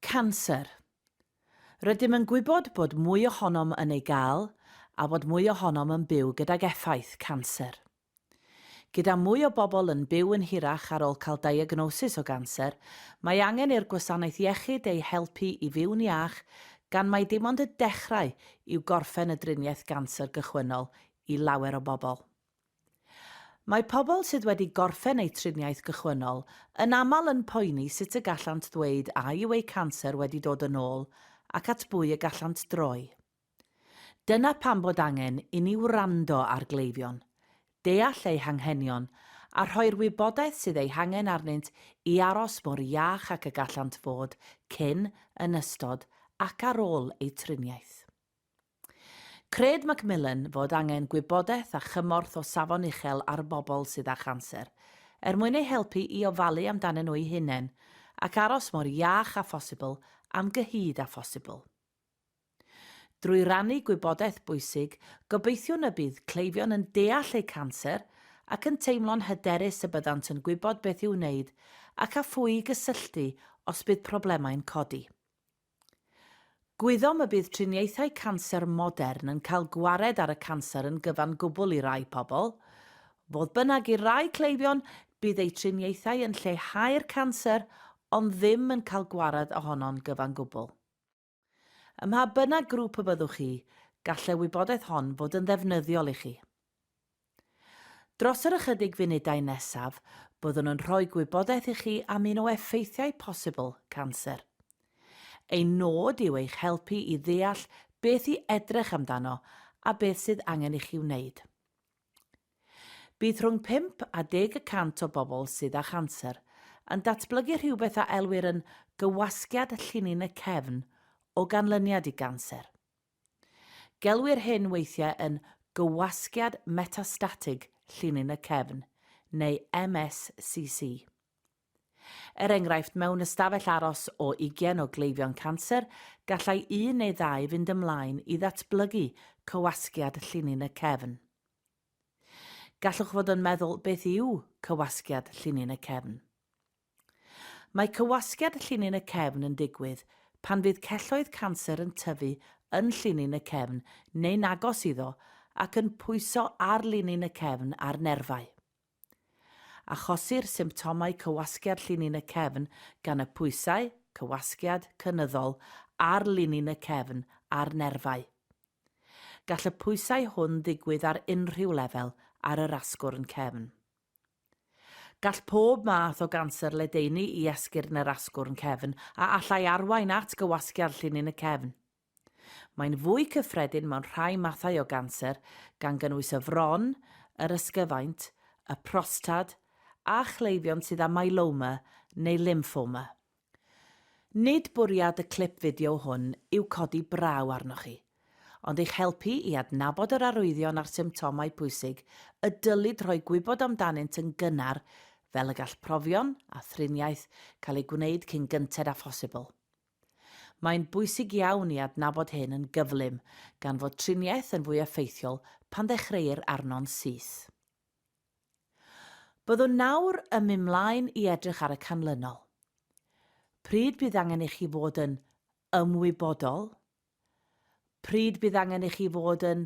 Canser. Rydym yn gwybod bod mwy ohonom yn ei gael a bod mwy ohonom yn byw gydag effaith canser. Gyda mwy o bobl yn byw yn hirach ar ôl cael diagnosis o ganser, mae angen i'r gwasanaeth iechyd ei helpu i fyw'n iach gan mai dim ond y dechrau i'w gorffen y driniaeth ganser gychwynnol i lawer o bobl. Mae pobl sydd wedi gorffen eu triniaeth gychwynnol yn aml yn poeni sut y gallant ddweud a yw eu canser wedi dod yn ôl ac at bwy y gallant droi. Dyna pam bod angen i ni wrando ar gleifion, deall eu hanghenion a rhoi'r wybodaeth sydd eu hangen arnynt i aros mor iach ac y gallant fod cyn, yn ystod ac ar ôl eu triniaeth. Cred Macmillan fod angen gwybodaeth a chymorth o safon uchel ar bobl sydd â chanser, mwyn eu helpu i ofalu amdanyn nhw eu hunain ac aros mor iach a phosibl am gyhyd a phosibl. Drwy rannu gwybodaeth bwysig, gobeithiwn y bydd cleifion yn deall eu canser ac yn teimlo'n hyderus y byddant yn gwybod beth i'w wneud ac a phwy gysylltu os bydd problemau'n codi. Gwyddom y bydd triniaethau canser modern yn cael gwared ar y canser yn gyfan gwbl i rai pobl. Fodd bynnag i rai cleifion bydd eu triniaethau yn lleihau'r canser ond ddim yn cael gwared ohono'n gyfan gwbl. Ym mha bynnag grŵp y byddwch chi, gallai wybodaeth hon fod yn ddefnyddiol i chi. Dros yr ychydig funudau nesaf, byddwn yn rhoi gwybodaeth i chi am un o effeithiau posibl canser. Ei nod yw eich helpu i ddeall beth i edrych amdano a beth sydd angen i chi wneud. Bydd rhwng 5 a 10% o bobl sydd â chanser yn datblygu rhywbeth a elwir yn gywasgiad llinyn y cefn o ganlyniad i ganser. Gelwir hyn weithiau yn gywasgiad metastatig llinyn y cefn, neu MSCC. Enghraifft, mewn ystafell aros o 20 o gleifion canser, gallai 1 neu 2 fynd ymlaen i ddatblygu cywasgiad llinyn y cefn. Gallwch fod yn meddwl beth yw cywasgiad llinyn y cefn. Mae cywasgiad llinyn y cefn yn digwydd pan fydd celloedd canser yn tyfu yn llinyn y cefn neu'n agos iddo ac yn pwyso ar linyn y cefn a'r nerfau. Achosir symptomau cywasgiad llinyn y cefn gan y pwysau, cywasgiad cynyddol ar linyn y cefn a'r nerfau. Gall y pwysau hwn ddigwydd ar unrhyw lefel ar yr asgwrn cefn. Gall pob math o ganser ledaenu i esgyrn yr asgwrn cefn a allai arwain at gywasgiad llinyn y cefn. Mae'n fwy cyffredin mewn rhai mathau o ganser gan gynnwys y fron, yr ysgyfaint, y prostad a chleifion sydd â myeloma neu lymphoma. Nid bwriad y clip fideo hwn yw codi braw arnoch chi, ond eich helpu i adnabod yr arwyddion a'r symptomau pwysig y dylid rhoi gwybod amdanynt yn gynnar fel y gall profion a thriniaeth cael ei gwneud cyn gynted a phosibl. Mae'n bwysig iawn i adnabod hyn yn gyflym gan fod triniaeth yn fwy effeithiol pan ddechreuir arno'n syth. Byddwn nawr yn mynd mlaen i edrych ar y canlynol. Pryd bydd angen i chi fod yn ymwybodol? Pryd bydd angen i chi fod yn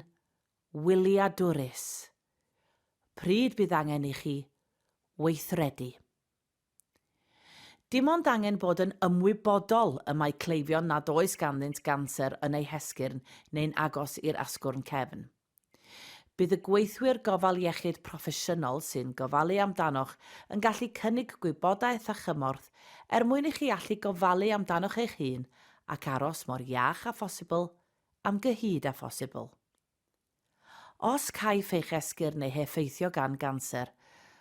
wyliadwrus? Pryd bydd angen i chi weithredu? Dim ond angen bod yn ymwybodol y mae cleifion nad oes ganddynt ganser yn ei hesgyrn neu'n agos i'r asgwrn cefn. Bydd y gweithwyr gofal iechyd proffesiynol sy'n gofalu amdanoch yn gallu cynnig gwybodaeth a chymorth mwyn i chi allu gofalu amdanoch eich hun ac aros mor iach a phosibl am gyhyd a phosibl. Os caiff eich esgyrn neu heffeithio gan ganser,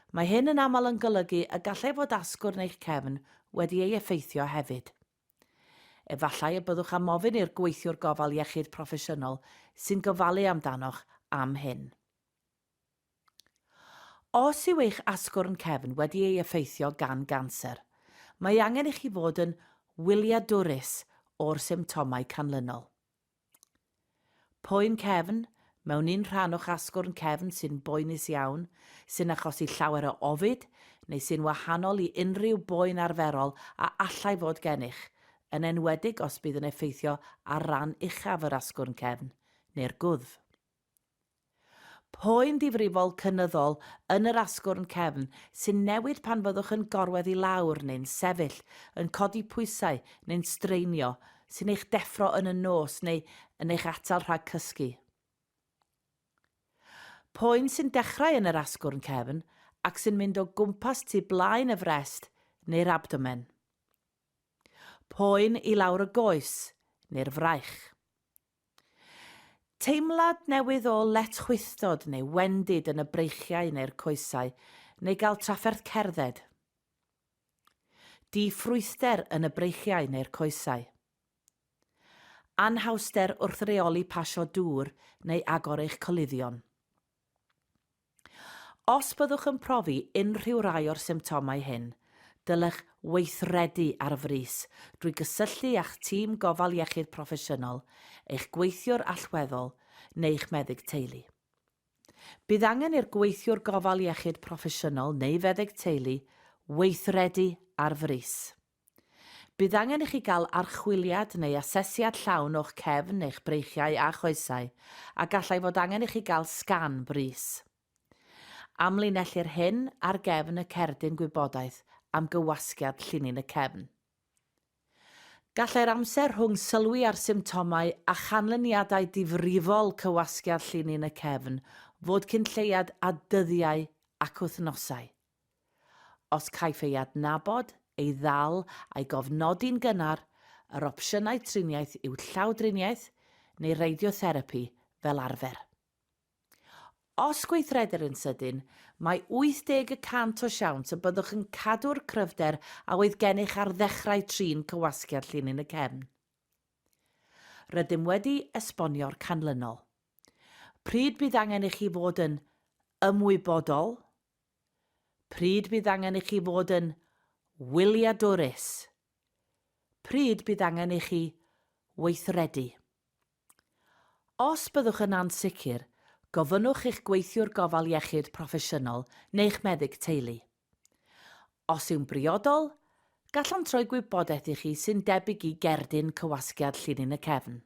mae hyn yn aml yn golygu y gallai fod asgwrn eich cefn wedi ei effeithio hefyd. Efallai y byddwch am ofyn i'r gweithwyr gofal iechyd proffesiynol sy'n gofalu amdanoch am hyn. Os yw eich asgwrn cefn wedi ei effeithio gan ganser, mae angen i chi fod yn wyliadwrus o'r symptomau canlynol. Poen cefn mewn un rhan o'ch asgwrn cefn sy'n boenus iawn, sy'n achosi llawer o ofid neu sy'n wahanol i unrhyw boen arferol a allai fod gennych, yn enwedig os bydd yn effeithio ar ran uchaf yr asgwrn cefn neu'r gwddf. Poen difrifol cynyddol yn yr asgwrn cefn sy'n newid pan fyddwch yn gorwedd i lawr neu'n sefyll, yn codi pwysau neu'n streinio, sy'n eich deffro yn y nos neu yn eich atal rhag cysgu. Poen sy'n dechrau yn yr asgwrn cefn ac sy'n mynd o gwmpas tu blaen y frest neu'r abdomen. Poen i lawr y goes neu'r fraich. Teimlad newydd o letchwithdod neu wendid yn y breichiau neu'r coesau, neu gael trafferth cerdded. Di-ffrwythdер yn y breichiau neu'r coesau. Anhawster wrth reoli pasio dŵr neu agor eich coluddion. Os byddwch yn profi unrhyw rai o'r symptomau hyn, dylech weithredu ar frys drwy gysylltu â'ch tîm gofal iechyd proffesiynol, eich gweithiwr allweddol neu eich meddyg teulu. Bydd angen i'r gweithiwr gofal iechyd proffesiynol neu feddyg teulu weithredu ar frys. Bydd angen i chi gael archwiliad neu asesiad llawn o'ch cefn, eich breichiau a choesau, a gallai fod angen i chi gael sgan brys. Amlinellir hyn ar gefn y cerdyn gwybodaeth am gywasgiad llinyn y cefn. Gallai'r amser rhwng sylwi ar symptomau a chanlyniadau difrifol cywasgiad llinyn y cefn fod cyn lleiad a dyddiau ac wythnosau. Os caiff ei adnabod, ei ddal a'i gofnodi'n gynnar, yr opsiynau triniaeth yw llawdriniaeth neu radiotherapi fel arfer. Os gweithredir yn sydyn, mae 80% o siawns y byddwch yn cadw'r cryfder a oedd gennych ar ddechrau trin cywasgiad llinyn y cefn. Rydym wedi esbonio'r canlynol. Pryd bydd angen i chi fod yn ymwybodol? Pryd bydd angen i chi fod yn wyliadwrus? Pryd bydd angen i chi weithredu? Os byddwch yn ansicr, gofynnwch eich gweithiwr gofal iechyd proffesiynol neu'ch meddyg teulu. Os yw'n briodol, gallant rhoi gwybodaeth i chi sy'n debyg i gerdyn cywasgiad llinyn y cefn.